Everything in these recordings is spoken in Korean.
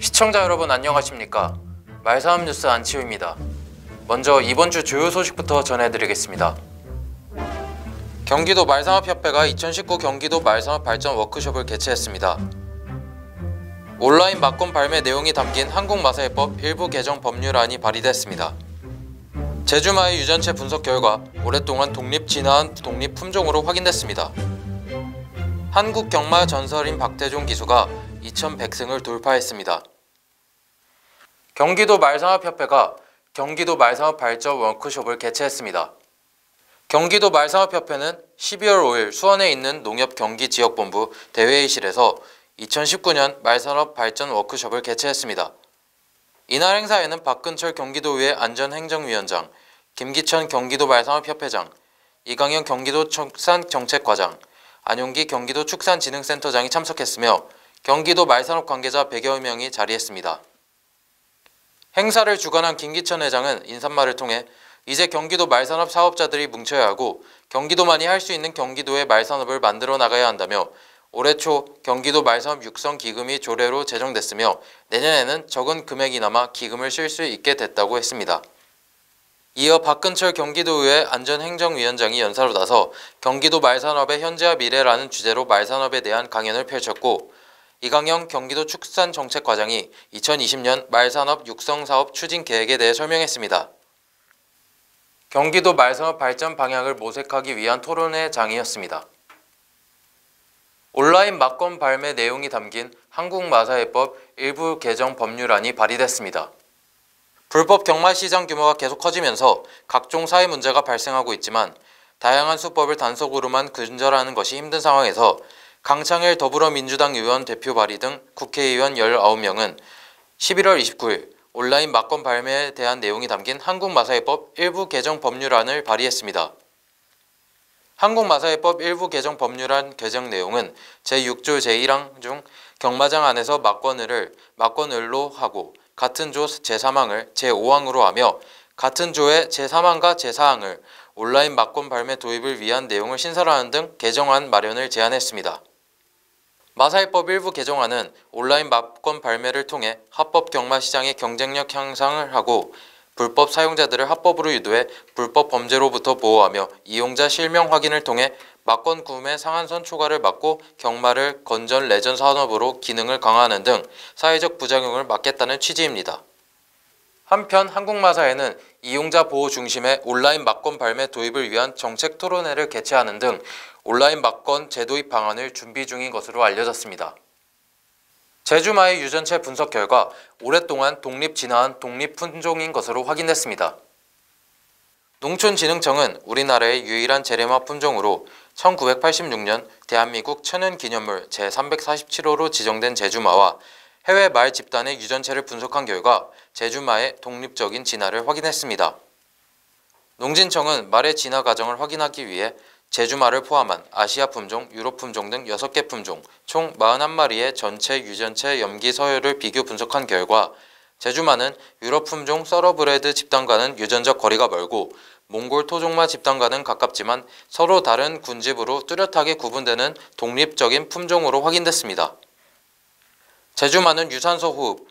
시청자 여러분 안녕하십니까? 말사업 뉴스 안치우입니다. 먼저 이번 주 주요 소식부터 전해드리겠습니다. 경기도 말산업협회가 2019 경기도 말산업 발전 워크숍을 개최했습니다. 온라인 막권 발매 내용이 담긴 한국마사회법 일부 개정 법률안이 발의됐습니다. 제주마의 유전체 분석 결과 오랫동안 독립 진화한 독립 품종으로 확인됐습니다. 한국 경마 전설인 박태종 기수가 2100승을 돌파했습니다. 경기도 말산업협회가 경기도 말산업 발전 워크숍을 개최했습니다. 경기도 말산업협회는 12월 5일 수원에 있는 농협경기지역본부 대회의실에서 2019년 말산업 발전 워크숍을 개최했습니다. 이날 행사에는 박근철 경기도의회 안전행정위원장, 김기천 경기도 말산업협회장, 이강현 경기도 축산정책과장, 안용기 경기도 축산진흥센터장이 참석했으며 경기도 말산업 관계자 100여 명이 자리했습니다. 행사를 주관한 김기천 회장은 인사말을 통해 이제 경기도 말산업 사업자들이 뭉쳐야 하고 경기도만이 할 수 있는 경기도의 말산업을 만들어 나가야 한다며 올해 초 경기도 말산업 육성 기금이 조례로 제정됐으며 내년에는 적은 금액이나마 기금을 쓸 수 있게 됐다고 했습니다. 이어 박근철 경기도의회 안전행정위원장이 연사로 나서 경기도 말산업의 현재와 미래라는 주제로 말산업에 대한 강연을 펼쳤고 이강영 경기도 축산정책과장이 2020년 말산업 육성사업 추진 계획에 대해 설명했습니다. 경기도 말산업 발전 방향을 모색하기 위한 토론회장이었습니다. 온라인 막권 발매 내용이 담긴 한국마사회법 일부 개정 법률안이 발의됐습니다. 불법 경마 시장 규모가 계속 커지면서 각종 사회 문제가 발생하고 있지만 다양한 수법을 단속으로만 근절하는 것이 힘든 상황에서 강창일 더불어민주당 의원 대표 발의 등 국회의원 19명은 11월 29일 온라인 막권 발매에 대한 내용이 담긴 한국마사회법 일부 개정 법률안을 발의했습니다. 한국마사회법 일부 개정 법률안 개정 내용은 제6조 제1항 중 경마장 안에서 막권을로 하고 같은 조 제3항을 제5항으로 하며 같은 조의 제3항과 제4항을 온라인 막권 발매 도입을 위한 내용을 신설하는 등 개정안 마련을 제안했습니다. 마사회법 일부 개정안은 온라인 막권 발매를 통해 합법 경마 시장의 경쟁력 향상을 하고 불법 사용자들을 합법으로 유도해 불법 범죄로부터 보호하며 이용자 실명 확인을 통해 막권 구매 상한선 초과를 막고 경마를 건전 레전 산업으로 기능을 강화하는 등 사회적 부작용을 막겠다는 취지입니다. 한편 한국마사회는 이용자 보호 중심의 온라인 막권 발매 도입을 위한 정책 토론회를 개최하는 등 온라인 막권 재도입 방안을 준비 중인 것으로 알려졌습니다. 제주마의 유전체 분석 결과 오랫동안 독립 진화한 독립 품종인 것으로 확인됐습니다. 농촌진흥청은 우리나라의 유일한 재래마 품종으로 1986년 대한민국 천연기념물 제347호로 지정된 제주마와 해외 말 집단의 유전체를 분석한 결과 제주마의 독립적인 진화를 확인했습니다. 농진청은 말의 진화 과정을 확인하기 위해 제주마를 포함한 아시아 품종, 유럽 품종 등 6개 품종, 총 41마리의 전체 유전체 염기 서열을 비교 분석한 결과 제주마는 유럽 품종 서러브레드 집단과는 유전적 거리가 멀고 몽골 토종마 집단과는 가깝지만 서로 다른 군집으로 뚜렷하게 구분되는 독립적인 품종으로 확인됐습니다. 제주마는 유산소 호흡,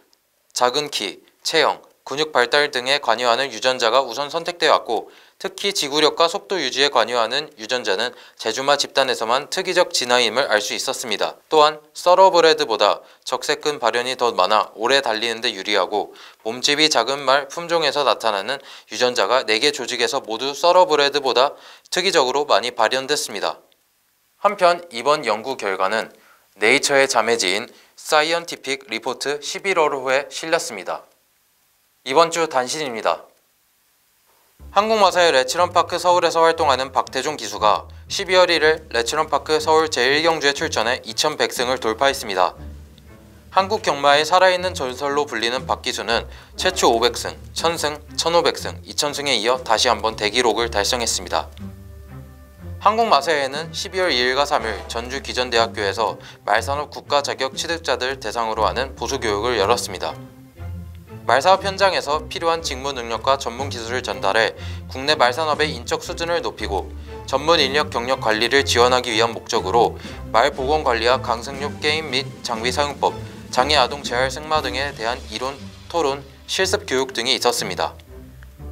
작은 키, 체형, 근육 발달 등에 관여하는 유전자가 우선 선택되어 왔고 특히 지구력과 속도 유지에 관여하는 유전자는 제주마 집단에서만 특이적 진화임을 알 수 있었습니다. 또한 서러브레드보다 적색근 발현이 더 많아 오래 달리는 데 유리하고 몸집이 작은 말 품종에서 나타나는 유전자가 4개 조직에서 모두 서러브레드보다 특이적으로 많이 발현됐습니다. 한편 이번 연구 결과는 네이처의 자매지인 사이언티픽 리포트 11월호에 실렸습니다. 이번 주 단신입니다. 한국마사회 레츠런파크 서울에서 활동하는 박태종 기수가 12월 1일 레츠런파크 서울 제1경주에 출전해 2100승을 돌파했습니다. 한국 경마의 살아있는 전설로 불리는 박 기수는 최초 500승, 1000승, 1500승, 2000승에 이어 다시 한번 대기록을 달성했습니다. 한국마사회는 12월 2일과 3일 전주기전대학교에서 말산업 국가 자격 취득자들 대상으로 하는 보수교육을 열었습니다. 말사업 현장에서 필요한 직무 능력과 전문 기술을 전달해 국내 말산업의 인적 수준을 높이고 전문 인력 경력 관리를 지원하기 위한 목적으로 말 보건 관리와 강승육 게임 및 장비 사용법, 장애 아동 재활 승마 등에 대한 이론, 토론, 실습 교육 등이 있었습니다.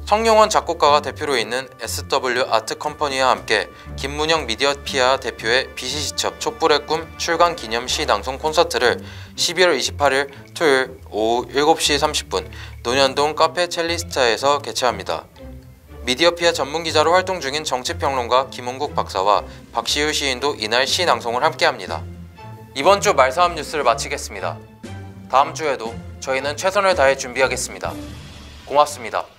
성룡원 작곡가가 대표로 있는 SW 아트 컴퍼니와 함께 김문영 미디어피아 대표의 비시시첩 촛불의 꿈 출간 기념 시낭송 콘서트를 12월 28일 토요일 오후 7시 30분 논현동 카페 첼리스타에서 개최합니다. 미디어피아 전문기자로 활동 중인 정치평론가 김홍국 박사와 박시우 시인도 이날 시낭송을 함께합니다. 이번 주 말싸움 뉴스를 마치겠습니다. 다음 주에도 저희는 최선을 다해 준비하겠습니다. 고맙습니다.